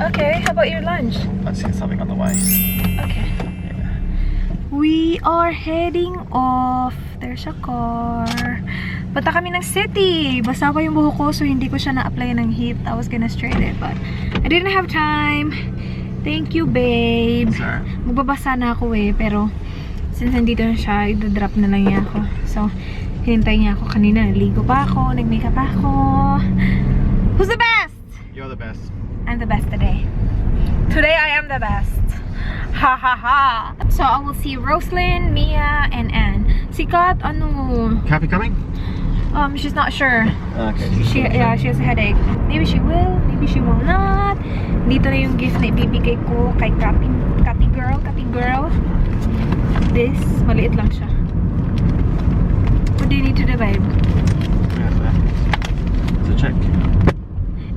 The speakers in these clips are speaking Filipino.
Okay, how about your lunch? I've seen something on the way. Okay. We are heading off. There's a car. Punta kami ng city. Basa pa yung buhok ko, so hindi ko siya na-apply ng heat. I was gonna straight it, but I didn't have time. Thank you, babe. Sir. Magbabasa na ako eh, pero since nandito na siya, i-drop na lang niya ako. So, hinintay niya ako kanina. Naligo pa ako, nag-makeup pa ako. Who's the best? You're the best. I'm the best today. Today I am the best. Ha ha ha. So I will see Roslyn, Mia, and Anne. Si Kat, ano? Kathy coming? She's not sure. Okay. She has a headache. Maybe she will, maybe she will not. Dito na yung gift na ibibigay ko kay Katy girl. This, maliit lang siya. What do you need to do, babe? It's a check.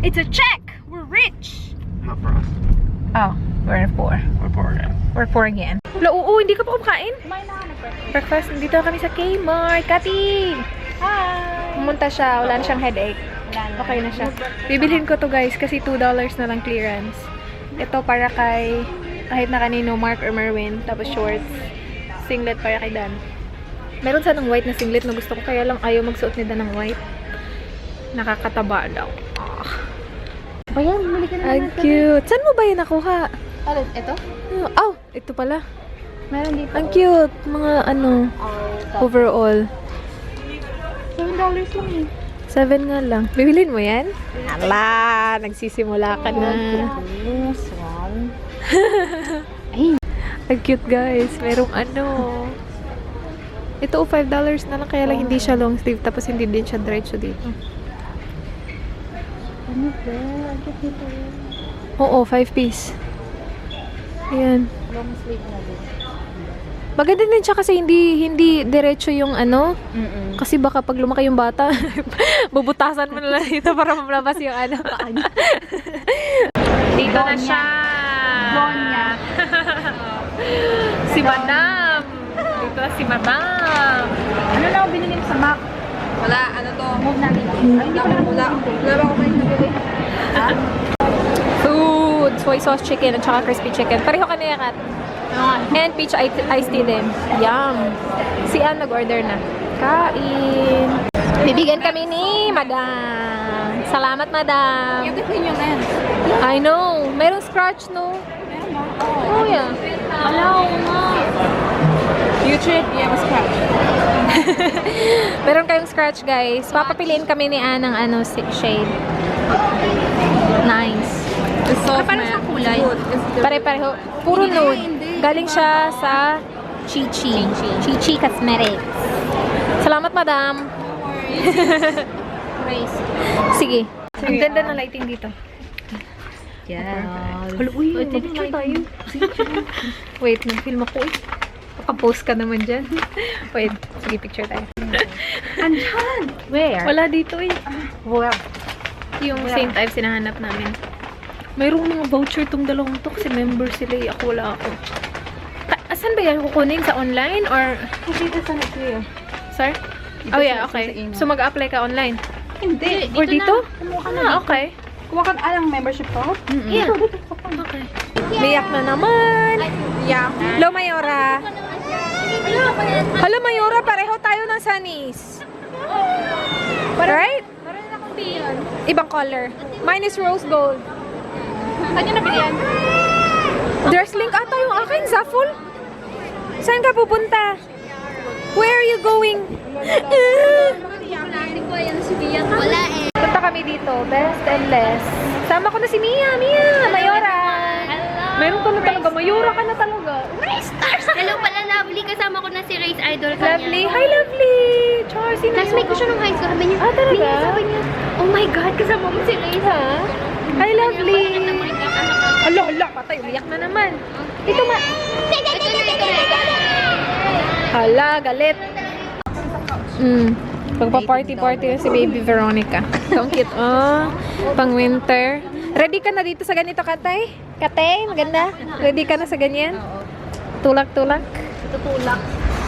It's a check! We're rich! Not for us. Oh, we're poor. We're poor again. We're poor again. Wala, oo, hindi ka pa kumakain? Breakfast, nandito kami sa Kmart. Katy! Hi! Pumunta siya, wala na siyang headache. Okay na siya. Bibilhin ko to guys kasi $2 na lang clearance. Ito para kay, kahit na kanino, Mark or Merwin. Tapos shorts. Singlet para kay Dan. Meron sanang white na singlet na gusto ko, kaya lang ayaw magsuot ni Dan ng white. Nakakataba daw. Ayan, bumili ka na Ang cute. Saan mo ba yun nakuha? Alin, ito? Oh, ito pala. Meron dito. Ang cute. Mga ano, overall. $7 lang eh. 7 nga lang. Bibilin mo yan? Ala, nagsisimula ka na. Yes, wow. Ang cute guys. Merong ano. Ito $5 na lang, kaya lang hindi siya long sleeve. Tapos hindi din siya diretso dito. Ano ba? Ang cute nito. Oo, 5 piece. Ayan. Long sleeve na din. Maganda din siya kasi hindi diretso yung ano. Kasi baka pag lumaki yung bata, bubutasan mo na lang dito para mablabas yung ano. Dito na siya. Donya. Si Madam. Dito na si Madam. Ano na ako binili mo sa Mac? Wala, ano to? Move natin. Ay, hindi ko na Wala ba ako kayo nabili? Food, soy sauce chicken at saka crispy chicken. Pareho ka na yan, Kat. And peach iced tea din. Yum. Si Ann nag-order na. Kain. Bibigyan kami ni Madam. Salamat, Madam. Yung yun na yan. I know. Merong scratch, no? Meron ba? Oh, yeah. Alaw nga. You trip? Yeah, was scratch. Meron kayong scratch, guys. Papapiliin kami ni Ann ng ano, shade. Nice. It's soft, Parang sa kulay. Pare-pareho. Puro nude. Galing siya sa Chi-Chi. Chi-Chi Cosmetics. Salamat, Madam. Race. Sige. Ang ganda ng lighting dito. Yeah. Halo, uy, mag-picture tayo. Wait, nag-film ako eh. Naka-post ka naman dyan. Wait, sige, picture tayo. Andyan! Where? Wala dito eh. Where? Yung St. Ives sinahanap namin. Mayroong mga voucher tong dalawang to kasi member sila eh. Ako wala ako. Saan ba yan kukunin? Sa online or... Kasi ito sa next year. Sir? Oh yeah, okay. So mag-apply ka online? Hindi. Or dito? Kumuha ka na Ah, dito. okay. Kuha ka alang membership ko? Yeah. Okay. Miyak na naman. Yeah. Hello, Mayora. Hello, Mayora. Pareho tayo ng sunnies. Right? Meron akong piyon. Ibang color. Mine is rose gold. Saan nyo nabili yan? Dress link ata yung akin. Zaful? Saan ka pupunta? Where are you going? Wala eh. Punta kami dito. Best and less. Sama ko na si Mia. Mia, Mayora. Meron ka na talaga. Mayora ka na talaga. Hello pala, Lovely. Kasama ko na si Ray's idol ka Lovely. Hi, Lovely. Char, sino Classmate ko siya nung high school. Sabi niya, Ah, talaga? Mia, sabi niya, oh my God, kasama mo si Ray. Ha? Hi, Lovely. Ito Hala, hala. Patay. Umiyak na naman. Ito ma... Hala, galit. Pagpa-party-party na si Baby Veronica. So, ang cute. Oh, pang winter. Ready ka na dito sa ganito, Katay? Katay, maganda? Ready ka na sa ganyan? Tulak-tulak?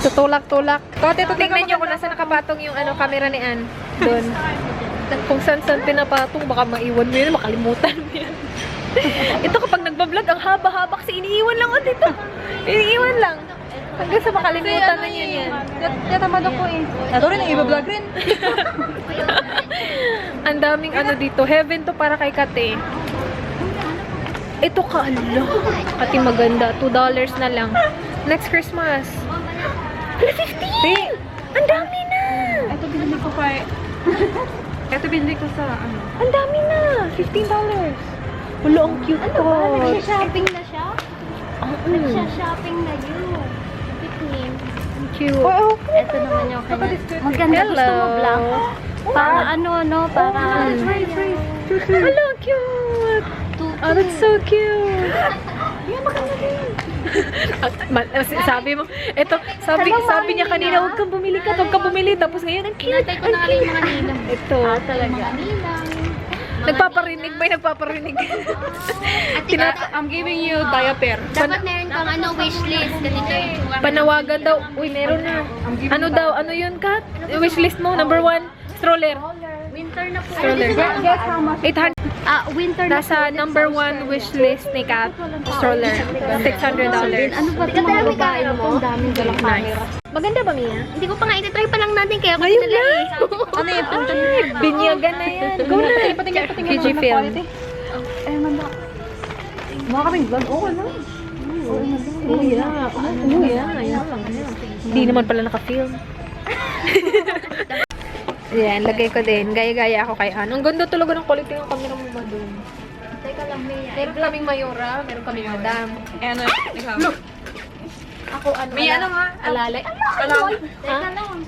Tutulak-tulak. Tote, tingnan nyo kung nasa nakapatong yung ano, camera ni Ann. Doon. Kung saan-saan pinapatong, baka maiwan mo yun, makalimutan mo yan. Ito kapag nagbablog, ang haba-haba kasi iniiwan lang ako dito. Iniiwan lang. Hanggang sa makalimutan na niya yan. Tatamad ako eh. Ito rin, ang iba-vlog rin. Ang daming ano dito. Heaven to para kay Kate. Ito ka, ala. Kate maganda. $2 na lang. Next Christmas. 50! Ang dami na! Ito binili ko kay... Ito binili ko sa ano. Ang dami na! $15. Wala, ang cute ko. Nagsha-shopping na siya? Mm. Nagsha-shopping na yun. Picnic. Ang cute. Ito naman yung kanya. Maganda, gusto mo black? Para ano, no? Para... Hello, cute! Oh, that's so cute! Sabi mo, sabi niya kanina, huwag kang bumili ka, huwag kang bumili. Tapos ngayon, ang cute, Hinatay ko na nga yung mga ninang. Ito. Talaga. Ninang. Nagpaparinig, may nagpaparinig. I'm giving you diaper. Dapat meron kang ano, wishlist. Ganito yung Panawagan daw. Uy, meron na. Ano daw? Ano yun, Kat? Wishlist mo? Number 1, stroller. winter na po. Stroller. Guess how much? 800. Winter na Nasa number 1 wishlist ni Kat. Stroller. $600. Ano ba ito mga babae mo? Ang daming dalang camera. Maganda ba, Mia? Hindi ko pa nga itatry pa lang natin kaya ako Ngayon dinala na. eh. Ano yung punto niya? Binyagan na yan. Go na. Patingin PG film. Eh, manda. Mga kaming vlog. Oo, ano? Oh, yeah. Oh, yeah. Hindi naman pala naka-film. Yan, lagay ko din. Gaya-gaya ako kay Ann. Ang ganda talaga ng quality ng camera mo ba dun? Teka lang, Mia. Meron kaming Mayora, meron kaming Madam. Ano? Ikaw. Ako ano? May ano nga? Alalay. Teka lang.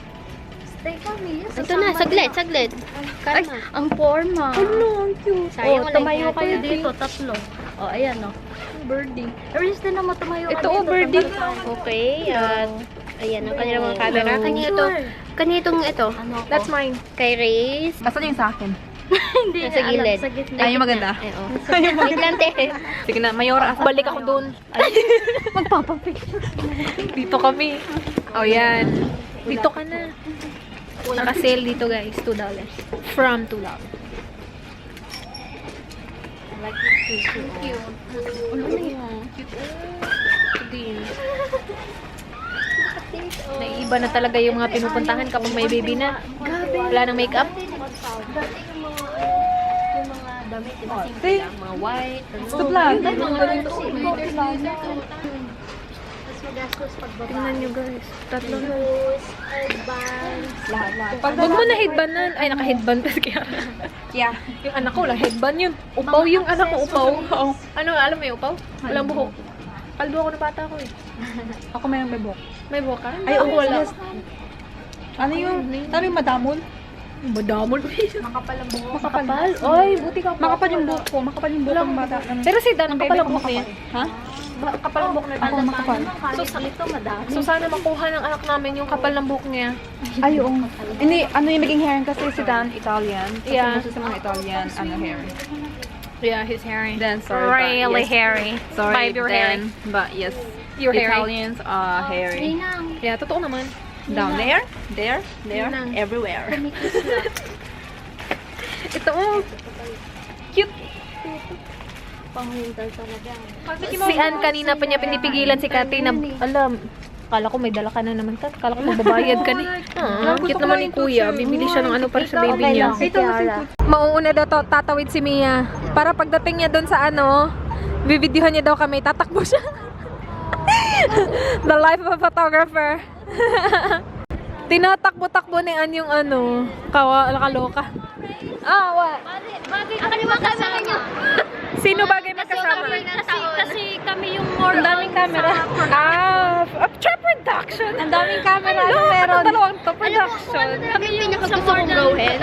Teka, Mia. Ito na, saglit. Ay, ang forma. Ano, ang cute. Sayang, Oh, tumayo kayo dito. Tatlo. Oh, ayan o. Birdie. Aris din naman tumayo ka Ito, oh, birdie. Okay, at ayan ang kanilang mga camera. Kanitong ito. That's mine. Kay Rhaze. Nasaan yung sa akin? Hindi sa gilid. Sa gitna. Ay, yung maganda. Wait lang, te. Sige na, Mayora. Balik ako doon. Magpapapicture. Dito kami. Oh, yan. Dito ka na. Naka-sale dito, guys. $2. From $2. Like this cute. Ano na yan? Cute. Din. Naiiba na talaga yung mga pinupuntahan kapag may baby na. Wala nang makeup. Yung mga damit, mga white. Ito vlog. Tingnan nyo, guys. Tatlo na. Lahat. Huwag mo na headbandan. Ay, naka-headband pa kaya. Yeah. Yung anak ko, lang headband yun. Upaw yung anak ko, upaw. Ano, alam mo yung upaw? Walang buhok. Kalbo ako na bata ko eh. Ako may buhok. May buhok ka? Ay, Ako wala. yes. Ano yung madamol? Madamol. Makapal ang buhok. Makapal. Ay, buti ka pa. Makapal yung buhok ko. Makapal yung buhok ng bata. Pero si Dan, ang kapal ang buhok niya. Ha? Kapal ang buhok na Ako Dan. makapal. Ito, madami. So, sana makuha ng anak namin yung kapal ng buhok niya. Ay, oo. Hindi, ano yung maging hair kasi si Dan, Italian. Kasi Yeah. gusto sa mga Italian, hair. Yeah, his hairy. Dan, sorry. but Really yes. hairy. Sorry, Five, your hairy. Dan, but yes. Your hairy. Italians are hairy. Ninang. Yeah, totoo naman. Down there, there, Ninang. everywhere. Ito, oh. Cute. Pang-winter talaga. Si Ann kanina pa niya pinipigilan si Kati na, alam, kala ko may dala ka na naman, Kat. Kala ko magbabayad ka ni. Cute naman ni Kuya. Bibili siya ng ano para sa baby niya. Mauuna daw tatawid si Mia. Para pagdating niya doon sa ano, bibidyohan niya daw kami. Tatakbo siya. The life of a photographer. Tinatakbo-takbo ni Ann yung ano, kaloka. What? Bakit? Ako naman kasama niyo. Sino bagay magkasama? Kasi kami yung more Ang daming camera. Production. Ang daming camera. Ano meron? Dalawang to, Alam mo, production. kami yung pinakagusto kong gawin.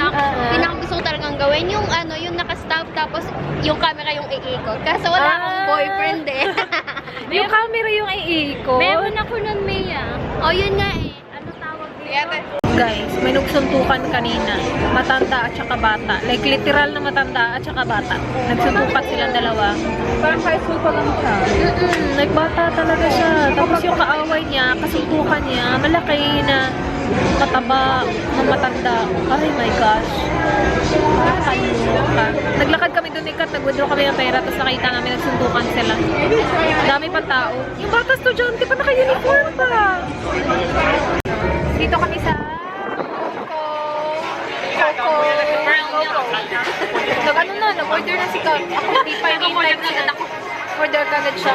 Pinakagusto ko talagang gawin. Yung ano, yung naka-stop tapos yung camera yung iikot. Kaso wala akong boyfriend eh. Yung camera yung iikot. Meron ako nun, Mia. O, yun nga eh. Ano tawag dito? Guys, may nagsuntukan kanina. Matanda at saka bata. Like literal na matanda at saka bata. Nagsuntukan silang dalawa. Parang high school pa lang siya. Like bata talaga siya. Tapos yung kaaway niya, kasuntukan niya, malaki na mataba, na matanda. Oh my gosh. Naglakad kami doon ni Kat, nag-withdraw kami ng pera, tapos nakita namin nagsundukan sila. Dami pa tao. Yung bata estudyante pa naka-uniform pa. Dito kami sa Coco. Nag-ano na, nag-order na si Kat. Ako hindi pa yung time na anak ko. Order kagad siya.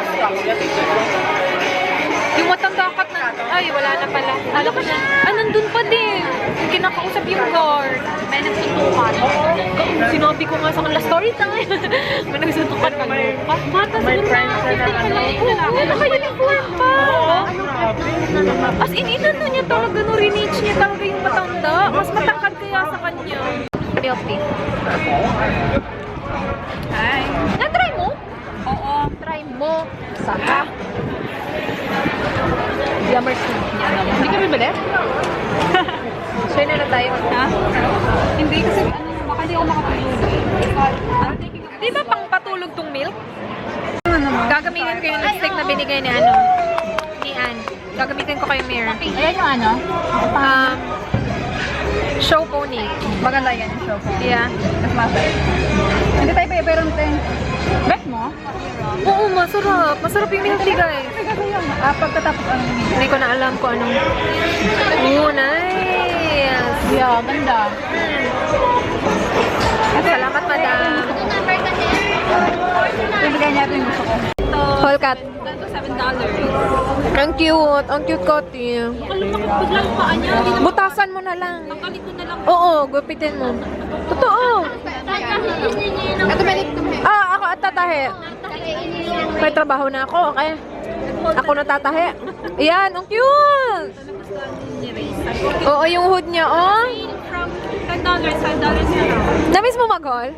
Yung matanda kat na, ay wala na pala. Alam ko na, nandun pa din. Yung kinakausap yung guard. May nagsuntukan. Sinabi ko nga sa kanila, story time. May nagsuntukan ka. Mata sa friends na naka-uniform pa. As in, inano niya talaga, no, rinage niya talaga yung matanda. Mas matangkad kaya sa kanya. Milk tea. Hi. Na-try mo? Oo. Try mo. Saka. Yummer tea. Hindi kami bali? Share na tayo. Ha? Hindi kasi baka di ako makatulog. Di ba pang patulog tong milk? Gagamitin ko yung lipstick na binigay ni Ann. Gagamitin ko kay Mir. Ayan yung ano? Show pony. Maganda yan yung show ko. Yeah. Mas masay. Hindi tayo pa pero bet mo? Oo, masarap. Masarap yung milk tea, guys. Pagkatapos ano yung Hindi ko na alam kung anong... Oh, nice! yeah, ganda. Salamat, madam. Bibigay niya ito yung gusto ko. Whole cat. $7. Ang cute. Ang cute, Kati. Biglang paan niya. Butasan mo na lang. Kalit mo na lang. Oo, gupitin mo. Totoo. Ito balik ko. Ako at tatahe. May trabaho na ako, okay? Ako na tatahe. Ayan, ang cute! Oo, yung hood niya, oh. From $10, $5 na lang. Namiss mo mag-haul?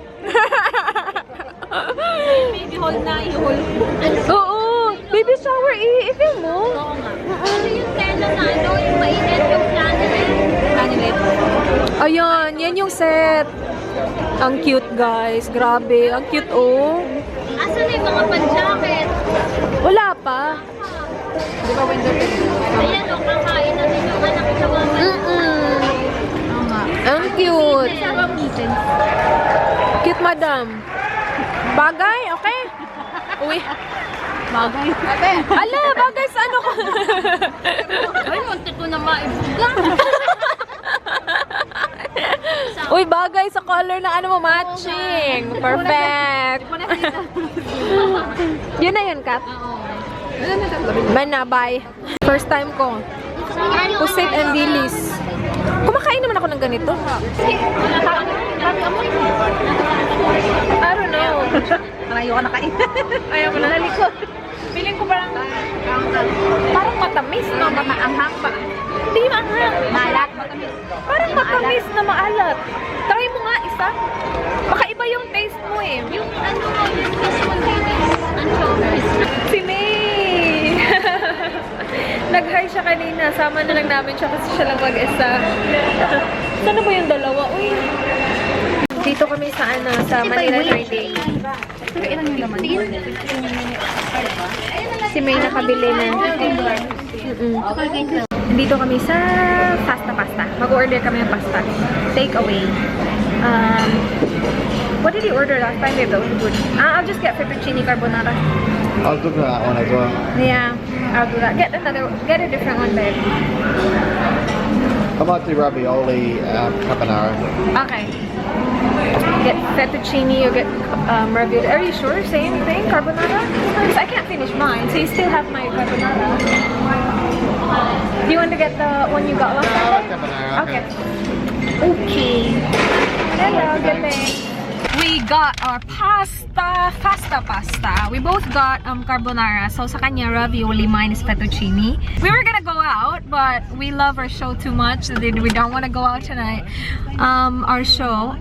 Baby haul na, i-haul. Oo, baby shower, i-film mo. Oo nga. Ano yung tela na ano, yung mainit yung planet? Ayan, yan yung set. Ang cute, guys. Grabe, ang cute, oh. Asan na yung mga pan-jacket? Wala pa. Di ba window tint? Ayan o, kakain natin yung anak sa mga Oo nga. Ang cute. Cute, madam. Bagay, okay? Uy. Bagay. Ate. Ala, bagay sa ano ko. Ay, munti ko na maibuga. Uy, bagay sa color na ano mo, matching. Perfect. Yun na yun, Kat. Man na, bye. First time ko. Pusit and dilis. Kumakain naman ako ng ganito. I don't know. Malayo ka na kain. Ayaw ko na nalikot. Feeling ko parang matamis, no? Mataanghang ba? Hindi maanghang. Malat, matamis. Parang matamis na maalat. Try mo nga isa. Baka iba yung taste mo eh. Yung ano, yung fish containers. Anchovies. Si May! Nag-hi siya kanina. Sama na lang namin siya kasi siya lang mag-isa. Sana ba yung dalawa? Uy! Dito kami sa Manila Trading. Kailan yung laman? Si May nakabili na. Dito kami sa pasta. Mag-order kami ng pasta. Take away. What did you order last time? Babe, that was good. I'll just get fettuccine carbonara. I was looking at that one as well. Yeah, I'll do that. Get a different one, babe. I might do ravioli carbonara. Okay. Get fettuccine, you get ravioli. Are you sure? Same thing? Carbonara? Because I can't finish mine, so you still have my carbonara. Do you want to get the one you got last time? Carbonara. Okay. Okay. Hello, good day. We got our pasta. We both got carbonara. So sa kanya ravioli, mine is fettuccine. We were gonna go out, but we love our show too much. We don't want to go out tonight. Our show,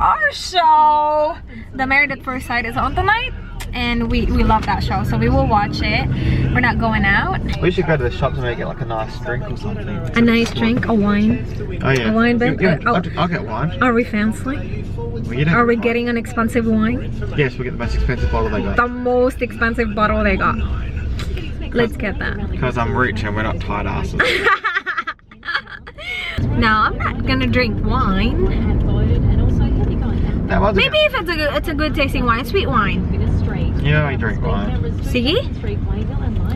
The Married at First Sight is on tonight. And we love that show, so we will watch it. We're not going out. We should go to the shop to make it like a nice drink or something. A nice drink, a wine. Oh yeah. A wine, babe? I'll get wine. Are we fancy? Well, you don't Are we get wine. getting an expensive wine? Yes, we get the most expensive bottle they got. The most expensive bottle they got. Let's get that. Because I'm rich and we're not tight asses. Now, I'm not gonna drink wine. That was Maybe if it's a good tasting wine, sweet wine. You only drink wine. Sige?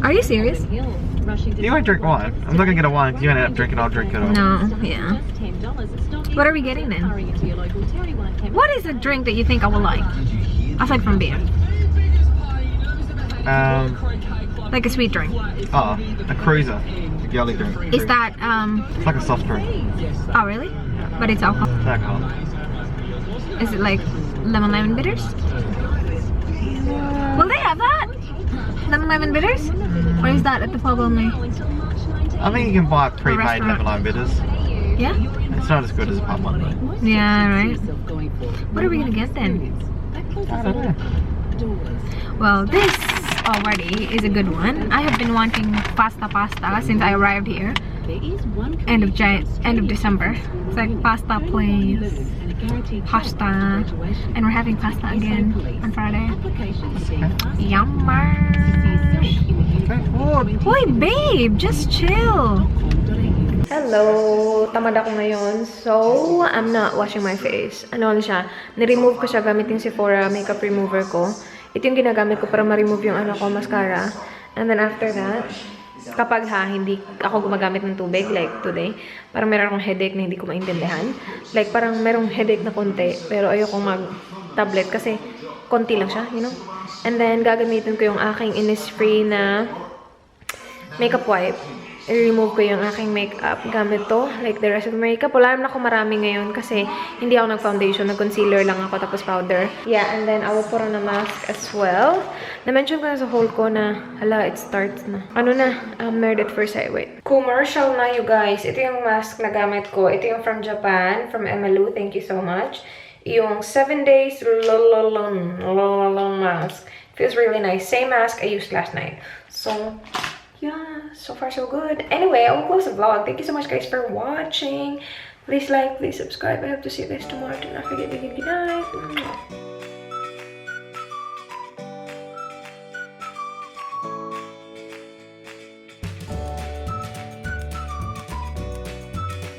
Are you serious? You only drink wine. I'm not gonna get a wine. If you end up drinking, I'll drink it all. No, yeah. What are we getting then? What is a drink that you think I will like? Aside from beer. Like a sweet drink. Oh, a cruiser. A girly drink. Is that, It's like a soft drink. oh really? But it's alcohol. It's alcohol. Is it like lemon bitters? Will they have that? Lemon bitters? Or is that at the pub only? I think you can buy pre-made restaurant. lemon bitters. Yeah? It's not as good as a pub one though. Yeah, right. What are we gonna get then? I don't know. Well, this already is a good one. I have been wanting pasta since I arrived here. End of December. It's like pasta place, pasta, and we're having pasta again on Friday. Yummer. Hoy babe, just chill. Hello! Tamad ako ngayon. So, I'm not washing my face. Ano siya? Niremove ko siya gamit yung Sephora makeup remover ko. Ito yung ginagamit ko para ma-remove yung ano ko, mascara. And then after that, kapag hindi ako gumagamit ng tubig, like today, parang meron akong headache na hindi ko maintindihan. Like, parang merong headache na konti, pero ayokong mag-tablet kasi konti lang siya, you know? And then, gagamitin ko yung aking Innisfree na makeup wipe. I-remove ko yung aking makeup gamit to, like the rest of the makeup. Wala naman ako marami ngayon kasi hindi ako nag-foundation, nag-concealer lang ako tapos powder. Yeah, and then I will put on a mask as well. Na-mention ko na sa haul ko na, hala, it starts na. Ano na? Married at first sight. Wait. Commercial na, you guys. Ito yung mask na gamit ko. Ito yung from Japan, from Emalu. Thank you so much. Yung 7 days mask. Feels really nice. Same mask I used last night. So, yeah, so far so good. Anyway, I will close the vlog. Thank you so much guys for watching. Please like, please subscribe. I hope to see you guys tomorrow. Do not forget to give good night.